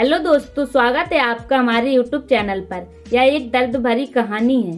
Hello दोस्तों, स्वागत है आपका हमारे YouTube चैनल पर। यह एक दर्द भरी कहानी है,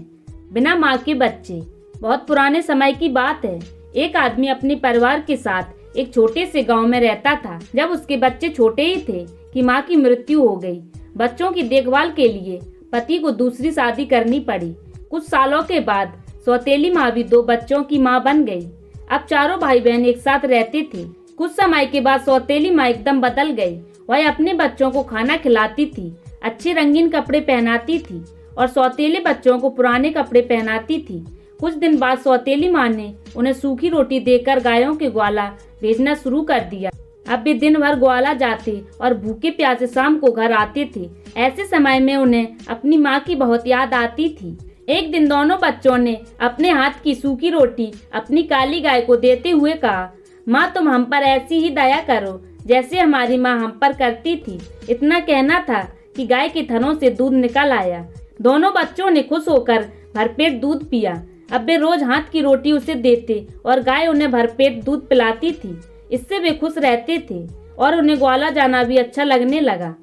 बिना माँ के बच्चे। बहुत पुराने समय की बात है। एक आदमी अपने परिवार के साथ एक छोटे से गांव में रहता था। जब उसके बच्चे छोटे ही थे कि माँ की मृत्यु हो गई। बच्चों की देखभाल के लिए पति को दूसरी शादी करनी पड़ी। कुछ सालों के बाद सौतेली माँ भी 2 बच्चों की माँ बन गई। अब चारों भाई बहन एक साथ रहते थे। कुछ समय के बाद सौतेली माँ एकदम बदल गई। वह अपने बच्चों को खाना खिलाती थी, अच्छे रंगीन कपड़े पहनाती थी और सौतेले बच्चों को पुराने कपड़े पहनाती थी। कुछ दिन बाद सौतेली माँ ने उन्हें सूखी रोटी देकर गायों के ग्वाला भेजना शुरू कर दिया। अब वे दिन भर ग्वाला जाते और भूखे प्यासे शाम को घर आते थे। ऐसे समय में उन्हें अपनी माँ की बहुत याद आती थी। एक दिन दोनों बच्चों ने अपने हाथ की सूखी रोटी अपनी काली गाय को देते हुए कहा, माँ तुम हम पर ऐसी ही दया करो जैसे हमारी माँ हम पर करती थी। इतना कहना था कि गाय के थनों से दूध निकल आया। दोनों बच्चों ने खुश होकर भरपेट दूध पिया। अब वे रोज हाथ की रोटी उसे देते और गाय उन्हें भरपेट दूध पिलाती थी। इससे वे खुश रहते थे और उन्हें ग्वाला जाना भी अच्छा लगने लगा।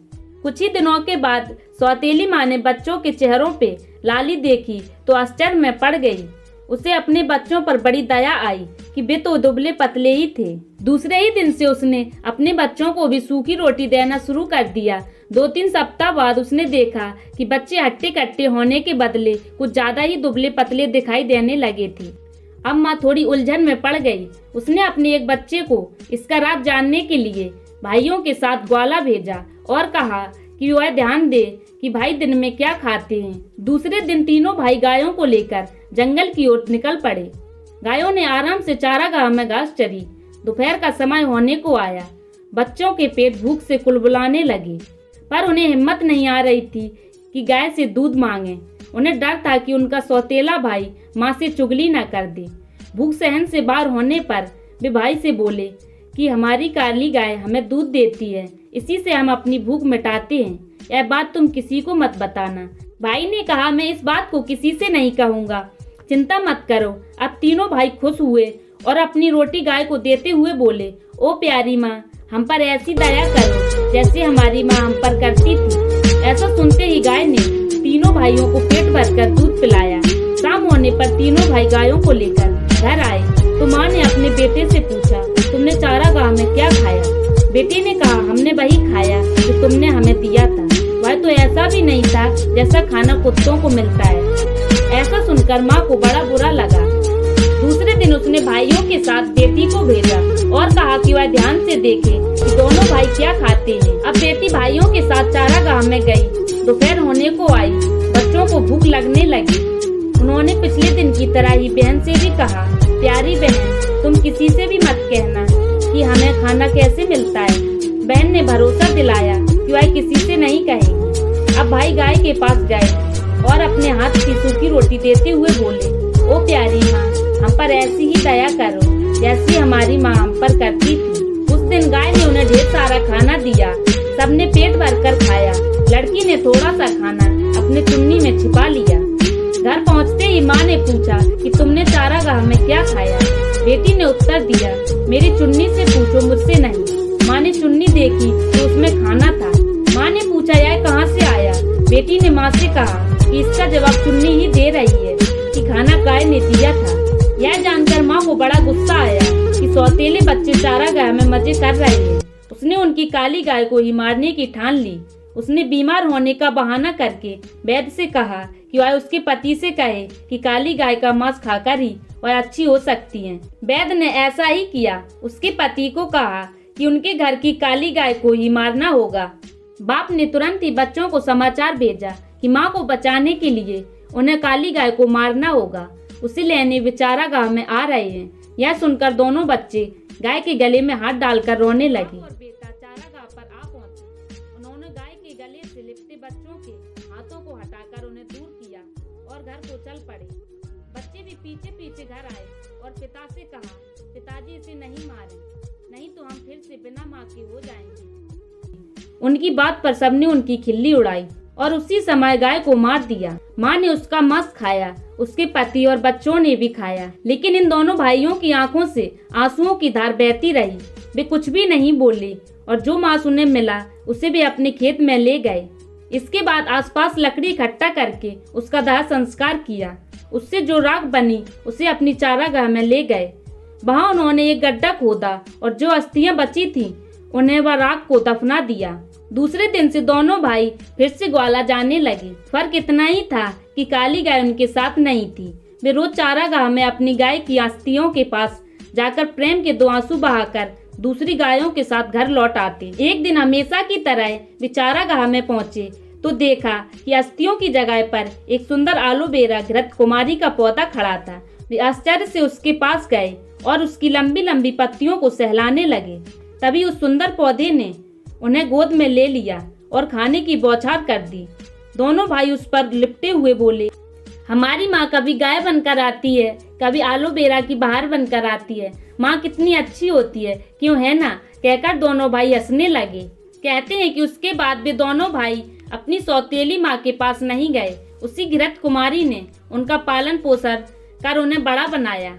कुछ ही दिनों के बाद सौतेली माँ ने बच्चों के चेहरों पे लाली देखी तो आश्चर्य में पड़ गई। उसे अपने बच्चों पर बड़ी दया आई कि वे तो दुबले पतले ही थे। दूसरे ही दिन से उसने अपने बच्चों को भी सूखी रोटी देना शुरू कर दिया। 2-3 सप्ताह बाद उसने देखा कि बच्चे हट्टे कट्टे होने के बदले कुछ ज्यादा ही दुबले पतले दिखाई देने लगे थे। अब माँ थोड़ी उलझन में पड़ गई। उसने अपने एक बच्चे को इसका राज जानने के लिए भाइयों के साथ ग्वाला भेजा और कहा कि वह ध्यान दे कि भाई दिन में क्या खाते हैं। दूसरे दिन तीनों भाई गायों को लेकर जंगल की ओर निकल पड़े। गायों ने आराम से चारागाह में घास चरी। दोपहर का समय होने को आया। बच्चों के पेट भूख से कुलबुलाने लगे, पर उन्हें हिम्मत नहीं आ रही थी कि गाय से दूध मांगे। उन्हें डर था कि उनका सौतेला भाई माँ से चुगली न कर दे। भूख सहन से बाहर होने पर वे भाई से बोले कि हमारी काली गाय हमें दूध देती है, इसी से हम अपनी भूख मिटाते हैं। यह बात तुम किसी को मत बताना। भाई ने कहा, मैं इस बात को किसी से नहीं कहूँगा, चिंता मत करो। अब तीनों भाई खुश हुए और अपनी रोटी गाय को देते हुए बोले, ओ प्यारी माँ, हम पर ऐसी दया करो जैसे हमारी माँ हम पर करती थी। ऐसा सुनते ही गाय ने तीनों भाइयों को पेट भरकर दूध पिलाया। शाम होने पर तीनों भाई गायों को लेकर घर आए तो माँ ने अपने बेटे से पूछा, तुमने चारागाह में क्या खाया? बेटे ने कहा, हमने वही खाया जो तुमने हमें दिया था। वह तो ऐसा भी नहीं था जैसा खाना कुत्तों को मिलता है। ऐसा सुनकर माँ को बड़ा बुरा लगा। दूसरे दिन उसने भाइयों के साथ बेटी को भेजा और कहा कि वह ध्यान से देखे कि दोनों भाई क्या खाते हैं। अब बेटी भाइयों के साथ चारागाह में गई। दोपहर होने को आई। बच्चों को भूख लगने लगी। उन्होंने पिछले दिन की तरह ही बहन से भी कहा, प्यारी बहन, तुम किसी से भी मत कहना कि हमें खाना कैसे मिलता है। बहन ने भरोसा दिलाया कि वह किसी से नहीं कहेगी। अब भाई गाय के पास गए और अपने हाथ की सूखी रोटी देते हुए बोले, ओ प्यारी माँ, हम पर ऐसी ही दया करो जैसी हमारी माँ हम पर करती थी। उस दिन गाय ने उन्हें ढेर सारा खाना दिया। सबने पेट भरकर खाया। लड़की ने थोड़ा सा खाना अपने चुन्नी में छिपा लिया। घर पहुँचते ही माँ ने पूछा कि तुमने चारागाह में क्या खाया? बेटी ने उत्तर दिया, मेरी चुन्नी से पूछो, मुझसे नहीं। माँ ने चुन्नी देखी तो उसमें खाना था। माँ ने पूछा, यह कहाँ से आया? बेटी ने माँ से कहा कि इसका जवाब चुन्नी ही दे रही है कि खाना गाय ने दिया था। यह जानकर माँ को बड़ा गुस्सा आया कि सौतेले बच्चे चारागाह में मजे कर रहे हैं। उसने उनकी काली गाय को ही मारने की ठान ली। उसने बीमार होने का बहाना करके वैद्य से कहा कि वह उसके पति से कहे कि काली गाय का मांस खाकर ही वह अच्छी हो सकती है। वैद्य ने ऐसा ही किया। उसके पति को कहा कि उनके घर की काली गाय को ही मारना होगा। बाप ने तुरंत ही बच्चों को समाचार भेजा कि माँ को बचाने के लिए उन्हें काली गाय को मारना होगा। उसे लेने वे चारागाह में आ रहे हैं। यह सुनकर दोनों बच्चे गाय के गले में हाथ डालकर रोने लगे। और बेटा चारागाह पर आ पहुंचे। उन्होंने गाय के गले से लिपटे बच्चों के हाथों को हटाकर उन्हें दूर किया और घर को चल पड़े। बच्चे भी पीछे पीछे घर आए और पिता से कहा, पिताजी इसे नहीं मारें, नहीं तो हम फिर से बिना माँ के हो जाएंगे। उनकी बात पर सबने उनकी खिल्ली उड़ाई और उसी समय गाय को मार दिया। माँ ने उसका मांस खाया। उसके पति और बच्चों ने भी खाया, लेकिन इन दोनों भाइयों की आंखों से आंसुओं की धार बहती रही। वे कुछ भी नहीं बोले और जो मांस उन्हें मिला उसे वे अपने खेत में ले गए। इसके बाद आसपास लकड़ी इकट्ठा करके उसका दाह संस्कार किया। उससे जो राख बनी उसे अपनी चारागाह में ले गए। वहां उन्होंने एक गड्ढा खोदा और जो अस्थियां बची थीं उन्हें वह राख को दफना दिया। दूसरे दिन से दोनों भाई फिर से ग्वाला जाने लगे। फर्क इतना ही था कि काली गाय उनके साथ नहीं थी। वे रोज चारागाह में अपनी गाय की अस्थियों के पास जाकर प्रेम के 2 आंसू बहाकर दूसरी गायों के साथ घर लौट आते। एक दिन हमेशा की तरह वे चारागाह में पहुंचे तो देखा कि अस्थियों की जगह पर एक सुंदर एलोवेरा घृत कुमारी का पौधा खड़ा था। वे आश्चर्य से उसके पास गए और उसकी लंबी लंबी पत्तियों को सहलाने लगे। तभी उस सुंदर पौधे ने उन्हें गोद में ले लिया और खाने की बौछार कर दी। दोनों भाई उस पर लिपटे हुए बोले, हमारी माँ कभी गाय बनकर आती है, कभी एलोवेरा की बहार बनकर आती है। माँ कितनी अच्छी होती है, क्यों है ना? कहकर दोनों भाई हंसने लगे। कहते हैं कि उसके बाद वे दोनों भाई अपनी सौतेली माँ के पास नहीं गए। उसी घृत कुमारी ने उनका पालन पोषण कर उन्हें बड़ा बनाया।